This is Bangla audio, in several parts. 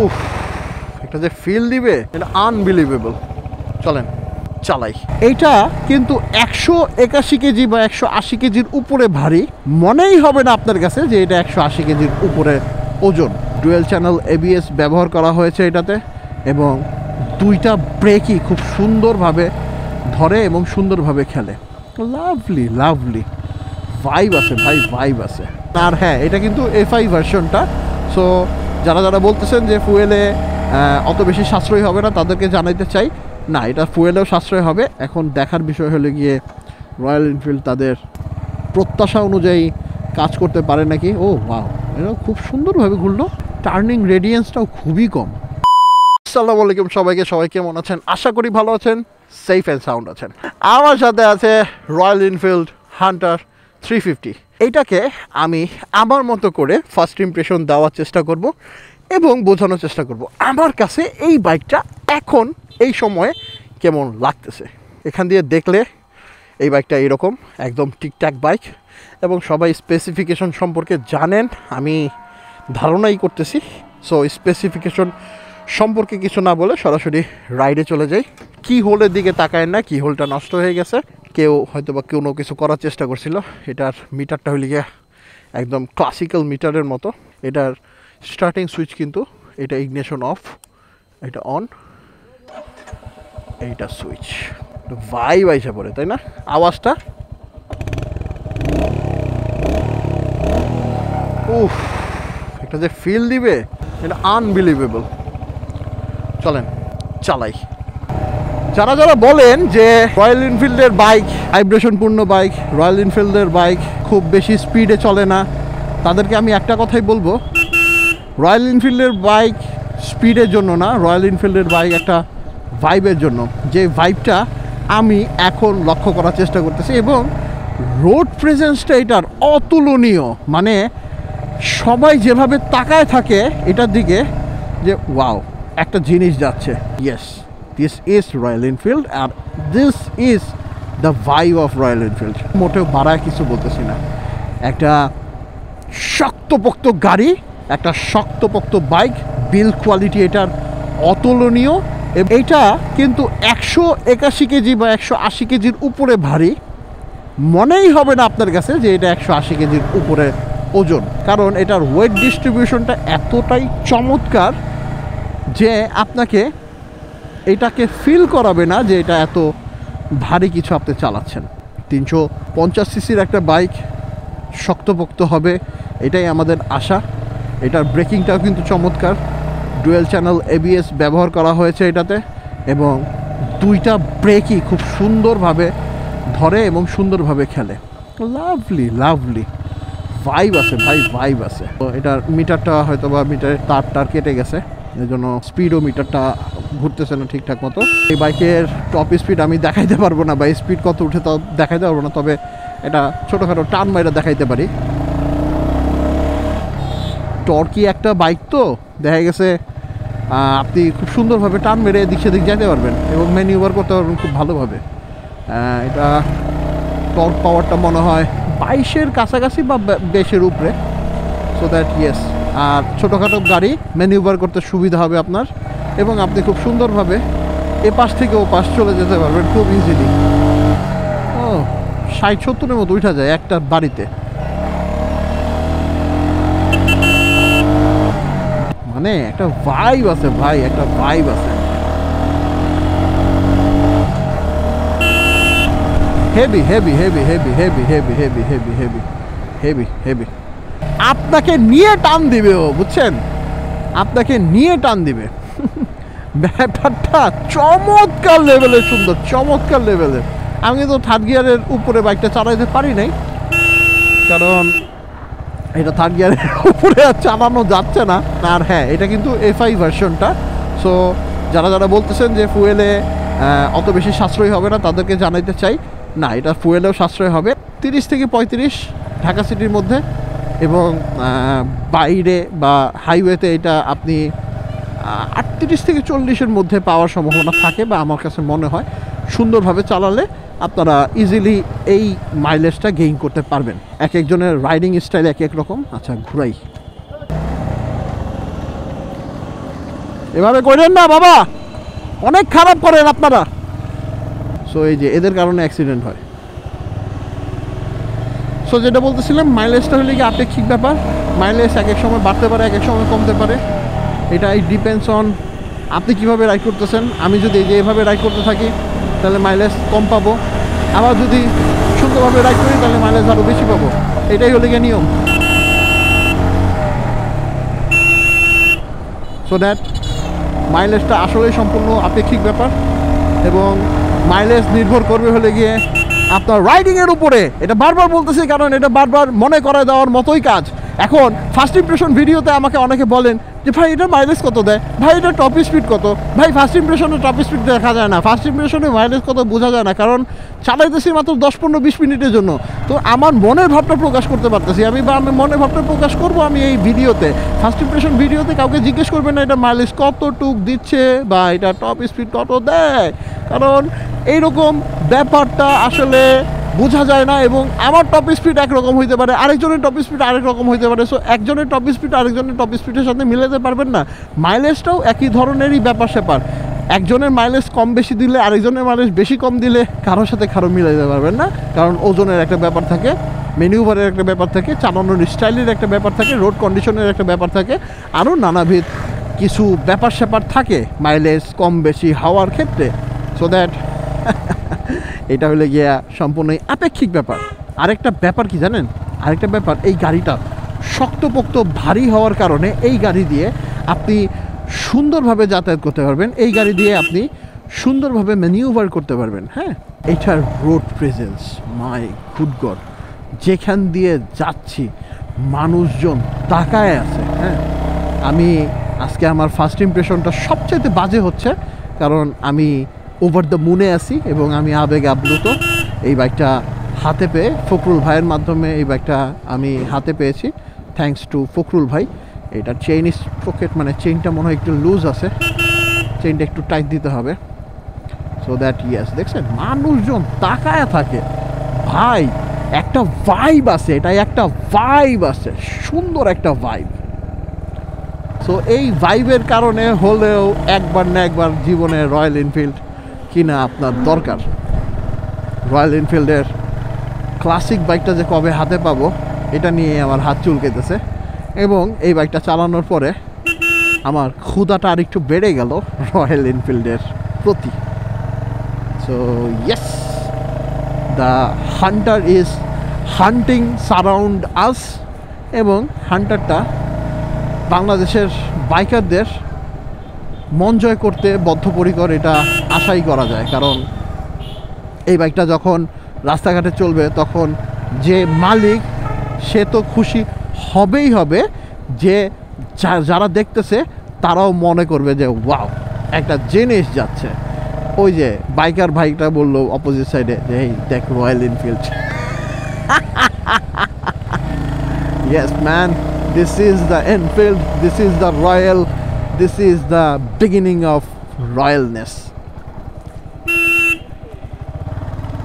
উফ, এটা যে ফিল দিবে এটা আনবিলিভেবল। চলেন চালাই। এইটা কিন্তু 181 কেজি বা 180 কেজির উপরে ভারী, মনেই হবে না আপনার কাছে যে এটা 180 কেজির উপরে ওজন। ডুয়েল চ্যানেল ABS ব্যবহার করা হয়েছে এটাতে, এবং দুইটা ব্রেকই খুব সুন্দরভাবে ধরে এবং সুন্দরভাবে খেলে। লাভলি লাভলি ভাইব আছে ভাই, ভাইব আছে। আর হ্যাঁ, এটা কিন্তু FI ভার্সনটা। সো যারা যারা বলতেছেন যে ফুয়েলে অত বেশি সাশ্রয়ী হবে না, তাদেরকে জানাইতে চাই না, এটা ফুয়েলেও সাশ্রয় হবে। এখন দেখার বিষয় হলে গিয়ে রয়্যাল এনফিল্ড তাদের প্রত্যাশা অনুযায়ী কাজ করতে পারে নাকি। ও ওয়াও, এটা খুব সুন্দরভাবে ঘুরলো। টার্নিং রেডিয়েন্সটাও খুবই কম। আসসালামু আলাইকুম সবাইকে, সবাই কেমন আছেন? আশা করি ভালো আছেন, সেফ অ্যান্ড সাউন্ড আছেন। আমার সাথে আছে রয়্যাল এনফিল্ড হান্টার 350। এইটাকে আমি আমার মতো করে ফার্স্ট ইমপ্রেশন দেওয়ার চেষ্টা করব এবং বোঝানোর চেষ্টা করব আমার কাছে এই বাইকটা এখন এই সময়ে কেমন লাগতেছে। এখান দিয়ে দেখলে এই বাইকটা এরকম একদম ঠিকঠাক বাইক, এবং সবাই স্পেসিফিকেশন সম্পর্কে জানেন, আমি ধারণাই করতেছি। সো স্পেসিফিকেশন সম্পর্কে কিছু না বলে সরাসরি রাইডে চলে যাই। কি হোলের দিকে তাকায় না, কি হোলটা নষ্ট হয়ে গেছে, কেউ হয়তো বা কোনো কিছু করার চেষ্টা করছিল। এটার মিটারটা হইলে গিয়ে একদম ক্লাসিক্যাল মিটারের মতো। এটার স্টার্টিং সুইচ কিন্তু এটা ইগনিশন অফ, এটা অন, এইটা সুইচ। ভাইব আইসা পড়ে, তাই না? আওয়াজটা উফ, এটা যে ফিল দিবে এটা আনবিলিভেবল। চলেন চালাই। যারা যারা বলেন যে রয়্যাল এনফিল্ডের বাইক ভাইব্রেশনপূর্ণ বাইক, রয়্যাল এনফিল্ডের বাইক খুব বেশি স্পিডে চলে না, তাদেরকে আমি একটা কথাই বলবো, রয়্যাল এনফিল্ডের বাইক স্পিডের জন্য না, রয়্যাল এনফিল্ডের বাইক একটা ভাইবের জন্য। যে ভাইবটা আমি এখন লক্ষ্য করার চেষ্টা করতেছি, এবং রোড প্রেজেন্সটা এটার অতুলনীয়। মানে সবাই যেভাবে তাকায় থাকে এটার দিকে যে ওয়াও, একটা জিনিস যাচ্ছে। Yes, this is Royal Enfield, আর this is the vibe of Royal Enfield. মোটেও বাড়ায় কিছু বলতেছি না, একটা শক্তপোক্ত গাড়ি, একটা শক্তপোক্ত বাইক, বিল্ড কোয়ালিটি এটার অতুলনীয়। এইটা কিন্তু 181 কেজি বা 180 কেজির উপরে ভারী, মনেই হবে না আপনার কাছে যে এটা 180 কেজির উপরে ওজন, কারণ এটার ওয়েট ডিস্ট্রিবিউশনটা এতটাই চমৎকার যে আপনাকে এটাকে ফিল করাবে না যে এটা এত ভারী কিছু আপনি চালাচ্ছেন। 350 সিসির একটা বাইক, শক্তপোক্ত হবে এটাই আমাদের আশা। এটার ব্রেকিংটাও কিন্তু চমৎকার, ডুয়েল চ্যানেল ABS ব্যবহার করা হয়েছে এটাতে, এবং দুইটা ব্রেকই খুব সুন্দরভাবে ধরে এবং সুন্দরভাবে খেলে। লাভলি লাভলি ভাইব আছে ভাই, ভাইব আছে। তো এটার মিটারটা হয়তো বা মিটারের তার কেটে গেছে, এই জন্য স্পিডও মিটারটা ঘুরতেছে না ঠিকঠাক মতো। এই বাইকের টপ স্পিড আমি দেখাইতে পারবো না, বা স্পিড কত উঠে তাও দেখাইতে পারবো না, তবে এটা ছোটোখাটো টান মাইরা দেখাইতে পারি। টর্কি একটা বাইক তো দেখা গেছে আপনি খুব সুন্দরভাবে টান মেরে এদিক সেদিক যেতে পারবেন এবং ম্যানিউভার করতে পারবেন খুব ভালোভাবে। এটা টর্ক পাওয়ারটা মনে হয় 22-এর কাছাকাছি বা 20-এর উপরে। সো দ্যাট ইয়েস, আর ছোটোখাটো গাড়ি ম্যানিউভার করতে সুবিধা হবে আপনার, এবং আপনি খুব সুন্দরভাবে এ পাশ থেকে ও পাশ চলে যেতে পারবেন খুব ইজিলি। ও 60-70-এর মতো উঠা যায় একটা বাড়িতে। মানে একটা ভাইব আছে ভাই, একটা ভাইব আছে। Heavy heavy heavy heavy heavy heavy heavy heavy heavy heavy heavy আপনাকে নিয়ে টান দিবে ও, বুঝছেন? আপনাকে নিয়ে টান দিবে। ব্যাপারটা চমৎকার লেভেলের সুন্দর, চমৎকার লেভেলের। আমি তো থার্ড গিয়ারের উপরে বাইকটা চালাইতে পারি নাই, কারণ এটা থার্ড গিয়ারের উপরে আর চালানো যাচ্ছে না। আর হ্যাঁ, এটা কিন্তু FI ভার্সনটা। সো যারা যারা বলতেছেন যে ফুয়েলে অত বেশি সাশ্রয়ী হবে না, তাদেরকে জানাইতে চাই না, এটা ফুয়েলেও সাশ্রয় হবে। 30 থেকে 35 ঢাকা সিটির মধ্যে, এবং বাইরে বা হাইওয়েতে এটা আপনি 38 থেকে 40-এর মধ্যে পাওয়ার সম্ভাবনা থাকে, বা আমার কাছে মনে হয় সুন্দরভাবে চালালে আপনারা ইজিলি এই মাইলেজটা গেইন করতে পারবেন। এক একজনের রাইডিং স্টাইল এক এক রকম। আচ্ছা ঘুরাই, এভাবে করেন না বাবা, অনেক খারাপ করেন আপনারা। সো এই যে এদের কারণে অ্যাক্সিডেন্ট হয়। সো যেটা বলতেছিলাম, মাইলেজটা হলে কি আপেক্ষিক ব্যাপার। মাইলেজ এক এক সময় বাড়তে পারে, এক এক সময় কমতে পারে। এটা ডিপেন্ডস অন আপনি কীভাবে রাইড করতেছেন। আমি যদি এই যে এভাবে রাইড করতে থাকি তাহলে মাইলেজ কম পাবো, আবার যদি সুন্দরভাবে রাইড করি তাহলে মাইলেজ আরও বেশি পাবো। এটাই হলে গিয়ে নিয়ম। সো দ্যাট মাইলেজটা আসলেই সম্পূর্ণ আপেক্ষিক ব্যাপার, এবং মাইলেজ নির্ভর করবে হলে গিয়ে আপনার রাইডিংয়ের উপরে। এটা বারবার বলতেছি কারণ এটা বারবার মনে করায় দেওয়ার মতোই কাজ। এখন ফার্স্ট ইমপ্রেশন ভিডিওতে আমাকে অনেকে বলেন যে ভাই এটা মাইলেজ কত দেয়, ভাই এটা টপ স্পিড কত। ভাই ফার্স্ট ইমপ্রেশনে টপ স্পিড দেখা যায় না, ফার্স্ট ইমপ্রেশনে মাইলেজ কত বোঝা যায় না, কারণ চালাইতেছি মাত্র 10-15-20 মিনিটের জন্য। তো আমার মনের ভাবটা প্রকাশ করতে পারতেছি আমি, বা আমি মনের ভাবটা প্রকাশ করব আমি এই ভিডিওতে। ফার্স্ট ইমপ্রেশন ভিডিওতে কাউকে জিজ্ঞেস করবে না এটা মাইলেজ কতটুক দিচ্ছে বা এটা টপ স্পিড কত দেয়, কারণ এইরকম ব্যাপারটা আসলে বোঝা যায় না। এবং আমার টপ স্পিড একরকম হইতে পারে, আরেকজনের টপ স্পিড আরেক রকম হইতে পারে। সো একজনের টপ স্পিড আরেকজনের টপ স্পিডের সাথে মিলাতে পারবেন না। মাইলেজটাও একই ধরনেরই ব্যাপার স্যাপার। একজনের মাইলেজ কম বেশি দিলে আরেকজনের মাইলেজ বেশি কম দিলে কারোর সাথে কারো মিলাতে পারবেন না, কারণ ওজনের একটা ব্যাপার থাকে, ম্যানিউভারের একটা ব্যাপার থাকে, চালানোর স্টাইলের একটা ব্যাপার থাকে, রোড কন্ডিশনের একটা ব্যাপার থাকে, আরও নানাবিধ কিছু ব্যাপার স্যাপার থাকে মাইলেজ কম বেশি হওয়ার ক্ষেত্রে। সো দ্যাট এটা হলে গিয়া সম্পূর্ণই আপেক্ষিক ব্যাপার। আরেকটা ব্যাপার কি জানেন, আরেকটা ব্যাপার, এই গাড়িটা শক্তপোক্ত ভারী হওয়ার কারণে এই গাড়ি দিয়ে আপনি সুন্দরভাবে যাতায়াত করতে পারবেন, এই গাড়ি দিয়ে আপনি সুন্দরভাবে ম্যানিউভার করতে পারবেন। হ্যাঁ, এইটার রোড প্রেজেন্স মাই গুড গড, যেখান দিয়ে যাচ্ছি মানুষজন তাকায় আছে। হ্যাঁ, আমি আজকে আমার ফার্স্ট ইমপ্রেশনটা সবচাইতে বাজে হচ্ছে, কারণ আমি ওভার দ্য মুনে আছি এবং আমি আবেগে আপ্লুত। এই বাইকটা হাতে পেয়ে ফখরুল ভাইয়ের মাধ্যমে এই বাইকটা আমি হাতে পেয়েছি, থ্যাঙ্কস টু ফখরুল ভাই। এটা চেইন স্প্রকেট, মানে চেইনটা মনে হয় একটু লুজ আছে, চেইনটা একটু টাইট দিতে হবে। সো দ্যাট ইয়েস, দেখছেন মানুষজন তাকায় থাকে। ভাই একটা ভাইব আছে, এটাই একটা ভাইব আছে, সুন্দর একটা ভাইব। সো এই ভাইবের কারণে হলেও একবার না একবার জীবনে রয়্যাল এনফিল্ড কিনা আপনার দরকার। রয়্যাল এনফিল্ডের ক্লাসিক বাইকটা যে কবে হাতে পাবো এটা নিয়ে আমার হাত চুলকেতেছে, এবং এই বাইকটা চালানোর পরে আমার ক্ষুধাটা আর একটু বেড়ে গেল রয়্যাল এনফিল্ডের প্রতি। So yes, the Hunter is hunting surround us, এবং হান্টারটা বাংলাদেশের বাইকারদের মন জয় করতে বদ্ধপরিকর, এটা আশাই করা যায়। কারণ এই বাইকটা যখন রাস্তাঘাটে চলবে তখন যে মালিক সে তো খুশি হবেই হবে, যে যারা দেখতেছে তারাও মনে করবে যে ওয়াও একটা জিনিস যাচ্ছে। ওই যে বাইকার ভাইটা বললো অপোজিট সাইডে যে এই দেখ Royal Enfield. Yes man, this is the Enfield, this is the Royal, this is the beginning of রয়্যালনেস।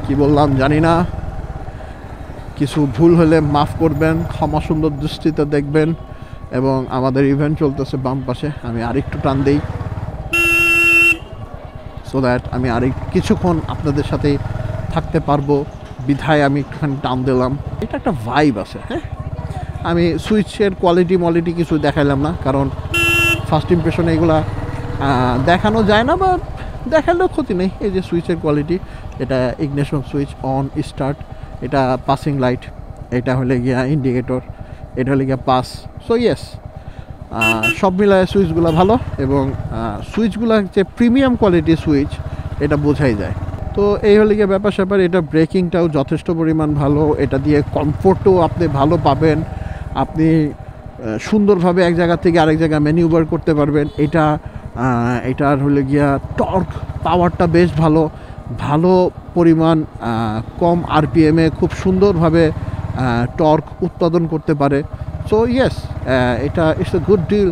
কি বললাম জানি না, কিছু ভুল হলে মাফ করবেন, ক্ষমা সুন্দর দৃষ্টিতে দেখবেন। এবং আমাদের ইভেন্ট চলতেছে বাম পাশে, আমি আরেকটু টান দিই সো দ্যাট আমি আরেক কিছুক্ষণ আপনাদের সাথে থাকতে পারবো, বিধায় আমি একটুখানি টান দিলাম। এটা একটা ভাইব আছে। হ্যাঁ, আমি সুইচের কোয়ালিটি কিছু দেখাইলাম না, কারণ ফার্স্ট ইমপ্রেশনে এগুলা দেখানো যায় না, বা দেখালেও ক্ষতি নেই। এই যে সুইচের কোয়ালিটি, এটা ইগনিশন সুইচ, অন স্টার্ট, এটা পাসিং লাইট, এটা হলে গিয়া ইন্ডিকেটর, এটা হলে গিয়া পাস। সো ইয়েস, সব মিলায় সুইচগুলো ভালো, এবং সুইচগুলো যে প্রিমিয়াম কোয়ালিটির সুইচ এটা বোঝাই যায়। তো এই হলে গিয়ে ব্যাপার স্যাপার। এটা ব্রেকিংটাও যথেষ্ট পরিমাণ ভালো, এটা দিয়ে কমফোর্টও আপনি ভালো পাবেন, আপনি সুন্দরভাবে এক জায়গা থেকে আরেক জায়গায় ম্যানিউভার করতে পারবেন। এটার হলে গিয়া টর্ক পাওয়ারটা বেশ ভালো, ভালো পরিমাণ কম আরপিএমে খুব সুন্দরভাবে টর্ক উৎপাদন করতে পারে। সো ইয়েস, এটা it's a good deal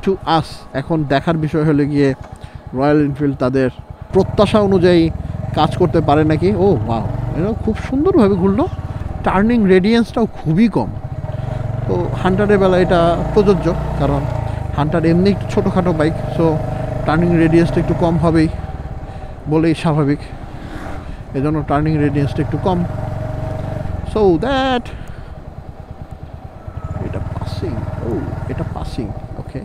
to us. এখন দেখার বিষয় হলে গিয়ে রয়্যাল এনফিল্ড তাদের প্রত্যাশা অনুযায়ী কাজ করতে পারে নাকি। ও ওয়াও, এটা খুব সুন্দরভাবে ঘুরলো, টার্নিং রেডিয়েন্সটাও খুবই কম। তো হান্টারের বেলা এটা প্রযোজ্য, কারণ হান্টার এমনি একটু ছোটোখাটো বাইক। সো টার্নিং রেডিয়াসটা একটু কম হবেই বলেই স্বাভাবিক, এজন্য টার্নিং রেডিয়াসটা একটু কম। সো দ্যাট এটা পাসিং, ও এটা পাসিং, ওকে।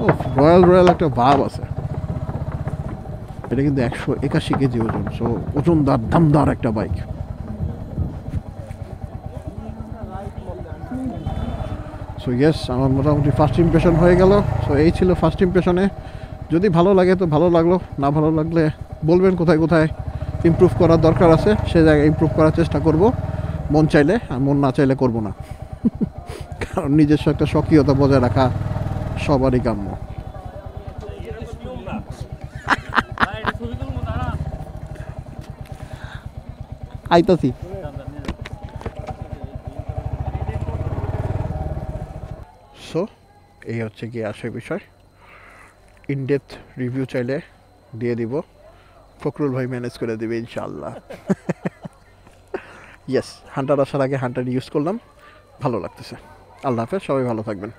ও রয়্যাল রয়্যাল একটা ভাব আছে। এটা কিন্তু 181 কেজি ওজন, সো ওজনদার দামদার একটা বাইক। সো ইয়েস, আমার মোটামুটি ফার্স্ট ইমপ্রেশন হয়ে গেল। সো এই ছিল ফার্স্ট ইমপ্রেশনে। যদি ভালো লাগে তো ভালো লাগলো, না ভালো লাগলে বলবেন কোথায় কোথায় ইমপ্রুভ করার দরকার আছে, সে জায়গায় ইমপ্রুভ করার চেষ্টা করব, মন চাইলে, আর মন না চাইলে করব না। কারণ নিজস্ব একটা স্বকীয়তা বজায় রাখা সবারই কাম্য। আইতাছি। সো এই হচ্ছে কি আসে বিষয়। ইনডেপথ রিভিউ চাইলে দিয়ে দিব, ফখরুল ভাই ম্যানেজ করে দেবে ইনশাআল্লাহ। ইয়েস, হান্টার আসার আগে হান্টার ইউজ করলাম, ভালো লাগতেছে। আল্লাহ হাফেজ, সবাই ভালো থাকবেন।